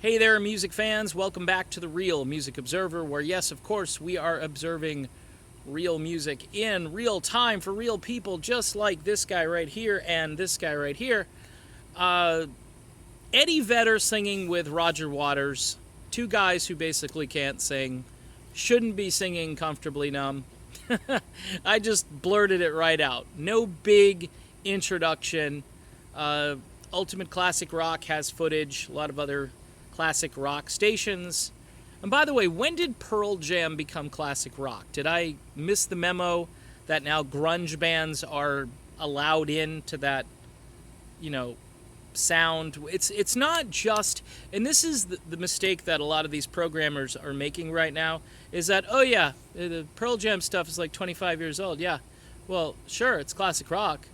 Hey there, music fans. Welcome back to the Real Music Observer, where, yes, of course, we are observing real music in real time for real people, just like this guy right here and this guy right here. Eddie Vedder singing with Roger Waters, two guys who basically can't sing, shouldn't be singing Comfortably Numb. I just blurted it right out. No big introduction. Ultimate Classic Rock has footage, a lot of other classic rock stations. And by the way, when did Pearl Jam become classic rock? Did I miss the memo that now grunge bands are allowed into that, sound? It's not just, and this is the mistake that a lot of these programmers are making right now, is that, oh yeah, the Pearl Jam stuff is like 25 years old. Yeah, well, sure, it's classic rock.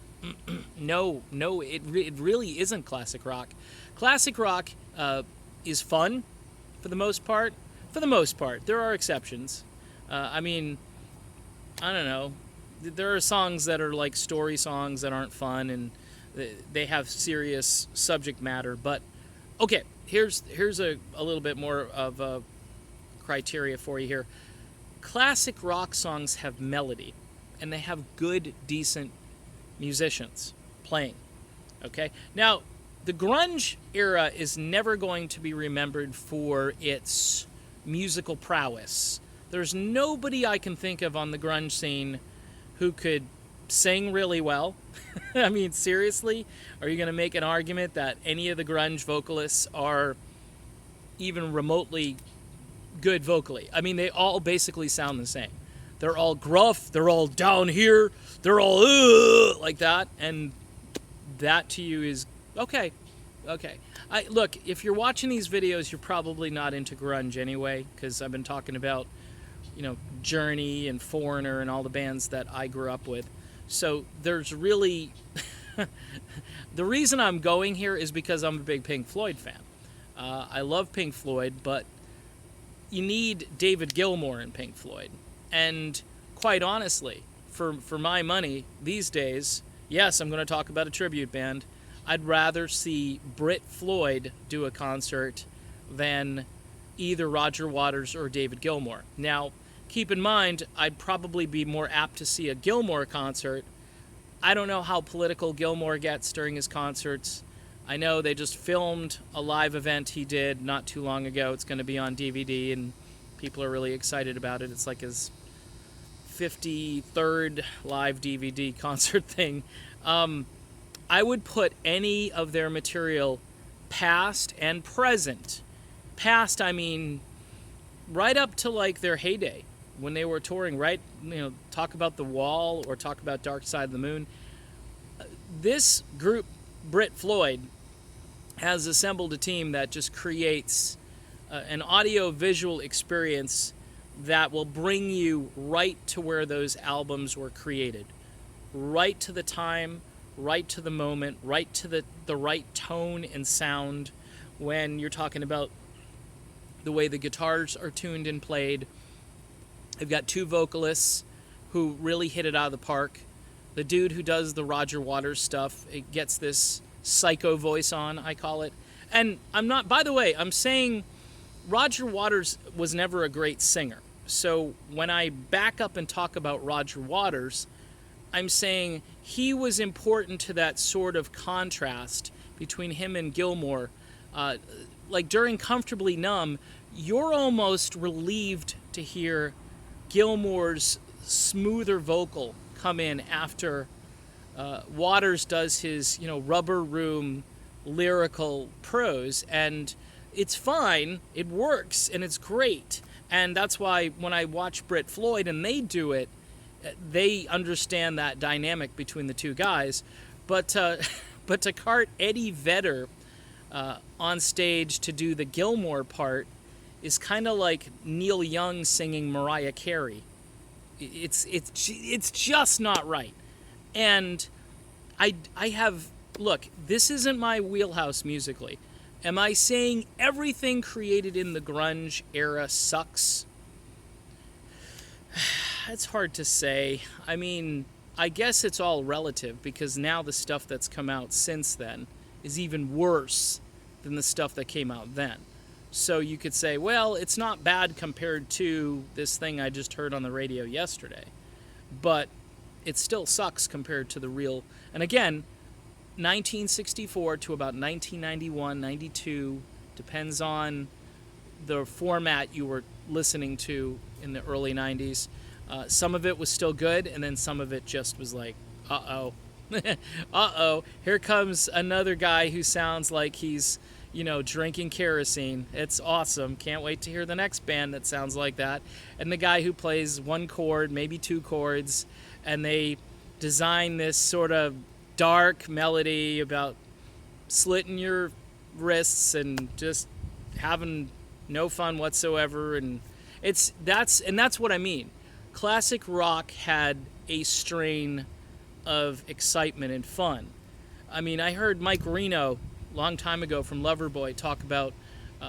No, it really isn't classic rock. Classic rock is fun for the most part. For the most part, there are exceptions. I don't know. There are songs that are like story songs that aren't fun and they have serious subject matter. But okay, here's a little bit more of a criteria for you here. Classic rock songs have melody, and they have good, decent musicians playing. Okay, now the grunge era is never going to be remembered for its musical prowess. There's nobody I can think of on the grunge scene who could sing really well. I mean, seriously? Are you going to make an argument that any of the grunge vocalists are even remotely good vocally? I mean, they all basically sound the same. They're all gruff, they're all down here, they're all like that, and that to you is okay. Look, if you're watching these videos, you're probably not into grunge anyway, because I've been talking about, Journey and Foreigner and all the bands that I grew up with. So there's really... The reason I'm going here is because I'm a big Pink Floyd fan. I love Pink Floyd, but you need David Gilmour in Pink Floyd. And quite honestly, for my money these days, yes, I'm going to talk about a tribute band. I'd rather see Brit Floyd do a concert than either Roger Waters or David Gilmour. Now, keep in mind, I'd probably be more apt to see a Gilmour concert. I don't know how political Gilmour gets during his concerts. I know they just filmed a live event he did not too long ago. It's going to be on DVD, and people are really excited about it. It's like his 53rd live DVD concert thing. I would put any of their material, past and present. Past, I mean, right up to like their heyday when they were touring, right? Talk about The Wall or talk about Dark Side of the Moon. This group, Brit Floyd, has assembled a team that just creates an audio-visual experience that will bring you right to where those albums were created. Right to the time, right to the moment, right to the right tone and sound when you're talking about the way the guitars are tuned and played. They've got two vocalists who really hit it out of the park. The dude who does the Roger Waters stuff, it gets this psycho voice on, I call it. And I'm saying Roger Waters was never a great singer. So when I back up and talk about Roger Waters, I'm saying he was important to that sort of contrast between him and Gilmour. Like during Comfortably Numb, you're almost relieved to hear Gilmour's smoother vocal come in after Waters does his, rubber room lyrical prose. And it's fine, it works, and it's great. And that's why when I watch Brit Floyd and they do it, they understand that dynamic between the two guys. But to cart Eddie Vedder on stage to do the Gilmour part is kind of like Neil Young singing Mariah Carey. It's just not right. And look, this isn't my wheelhouse musically. Am I saying everything created in the grunge era sucks? It's hard to say. I mean, I guess it's all relative, because now the stuff that's come out since then is even worse than the stuff that came out then. So you could say, well, it's not bad compared to this thing I just heard on the radio yesterday. But it still sucks compared to the real. And again, 1964 to about 1991, 92, depends on the format you were listening to in the early 90s. Some of it was still good, and then some of it just was like, uh-oh. Uh-oh, here comes another guy who sounds like he's, drinking kerosene. It's awesome. Can't wait to hear the next band that sounds like that. And the guy who plays one chord, maybe two chords, and they design this sort of dark melody about slitting your wrists and just having no fun whatsoever. And that's what I mean. Classic rock had a strain of excitement and fun. I mean, I heard Mike Reno a long time ago from Loverboy talk about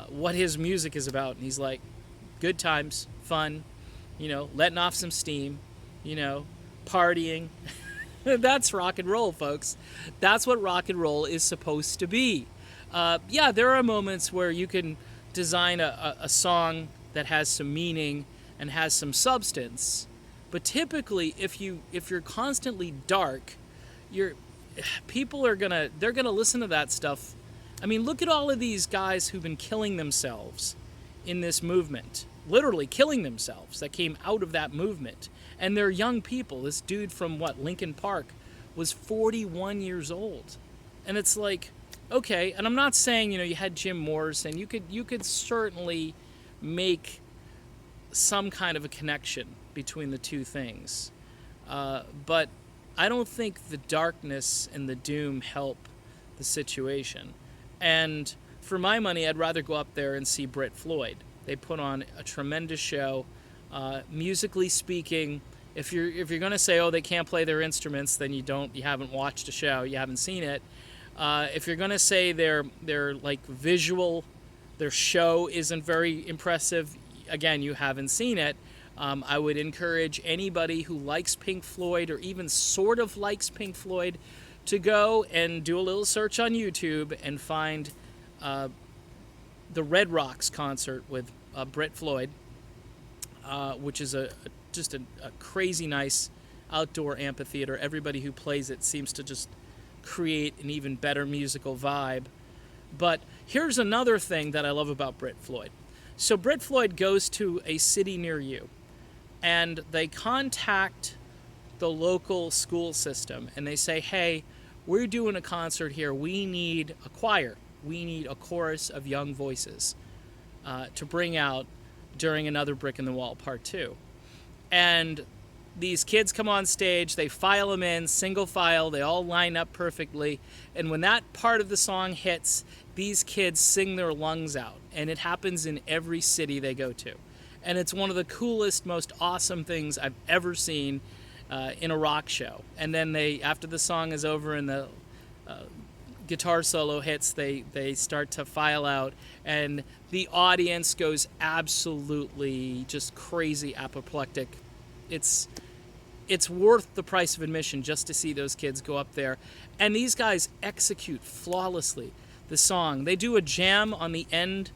what his music is about, and he's like, good times, fun, letting off some steam, partying. That's rock and roll, folks. That's what rock and roll is supposed to be. Yeah, there are moments where you can design a song that has some meaning and has some substance, but typically, if you're constantly dark, people are gonna listen to that stuff. I mean, look at all of these guys who've been killing themselves in this movement, literally killing themselves, that came out of that movement. And they're young people. This dude from Lincoln Park was 41 years old. And it's like, okay, and I'm not saying, you had Jim Morrison. You could certainly make some kind of a connection between the two things. But I don't think the darkness and the doom help the situation. And for my money, I'd rather go up there and see Brit Floyd. They put on a tremendous show. Musically speaking, if you're going to say, oh, they can't play their instruments, then you haven't watched a show, you haven't seen it. If you're going to say they're like visual, their show isn't very impressive, again, you haven't seen it. I would encourage anybody who likes Pink Floyd or even sort of likes Pink Floyd to go and do a little search on YouTube and find the Red Rocks concert with Brit Floyd, which is just a crazy nice outdoor amphitheater. Everybody who plays it seems to just create an even better musical vibe. But here's another thing that I love about Brit Floyd. So Brit Floyd goes to a city near you, and they contact the local school system, and they say, hey, we're doing a concert here. We need a choir. We need a chorus of young voices to bring out during Another Brick in the Wall Part 2. And these kids come on stage, they file them in, single file, they all line up perfectly, and when that part of the song hits, these kids sing their lungs out, and it happens in every city they go to. And it's one of the coolest, most awesome things I've ever seen in a rock show. And then after the song is over and the guitar solo hits, they start to file out, and the audience goes absolutely just crazy apoplectic. It's worth the price of admission just to see those kids go up there. And these guys execute flawlessly the song. They do a jam on the end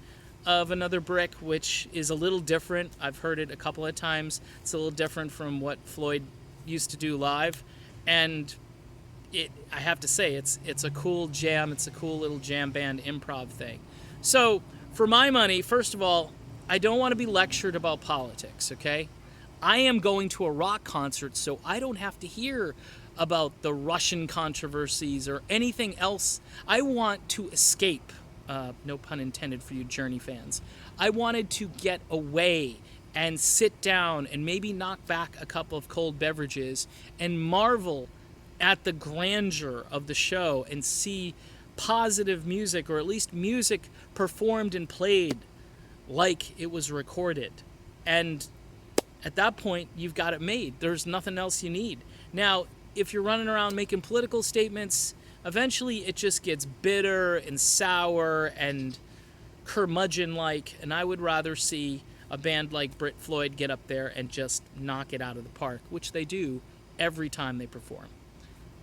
of Another Brick, which is a little different. I've heard it a couple of times. It's a little different from what Floyd used to do live. And I have to say, it's a cool jam. It's a cool little jam band improv thing. So, for my money, first of all, I don't want to be lectured about politics, okay? I am going to a rock concert, so I don't have to hear about the Russian controversies or anything else. I want to escape. No pun intended for you Journey fans. I wanted to get away and sit down and maybe knock back a couple of cold beverages and marvel at the grandeur of the show and see positive music, or at least music performed and played like it was recorded. And at that point, you've got it made. There's nothing else you need. Now, if you're running around making political statements, eventually it just gets bitter and sour and curmudgeon-like, and I would rather see a band like Brit Floyd get up there and just knock it out of the park, which they do every time they perform.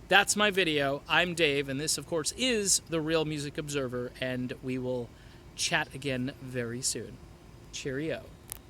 That's my video. I'm Dave, and this, of course, is The Real Music Observer, and we will chat again very soon. Cheerio.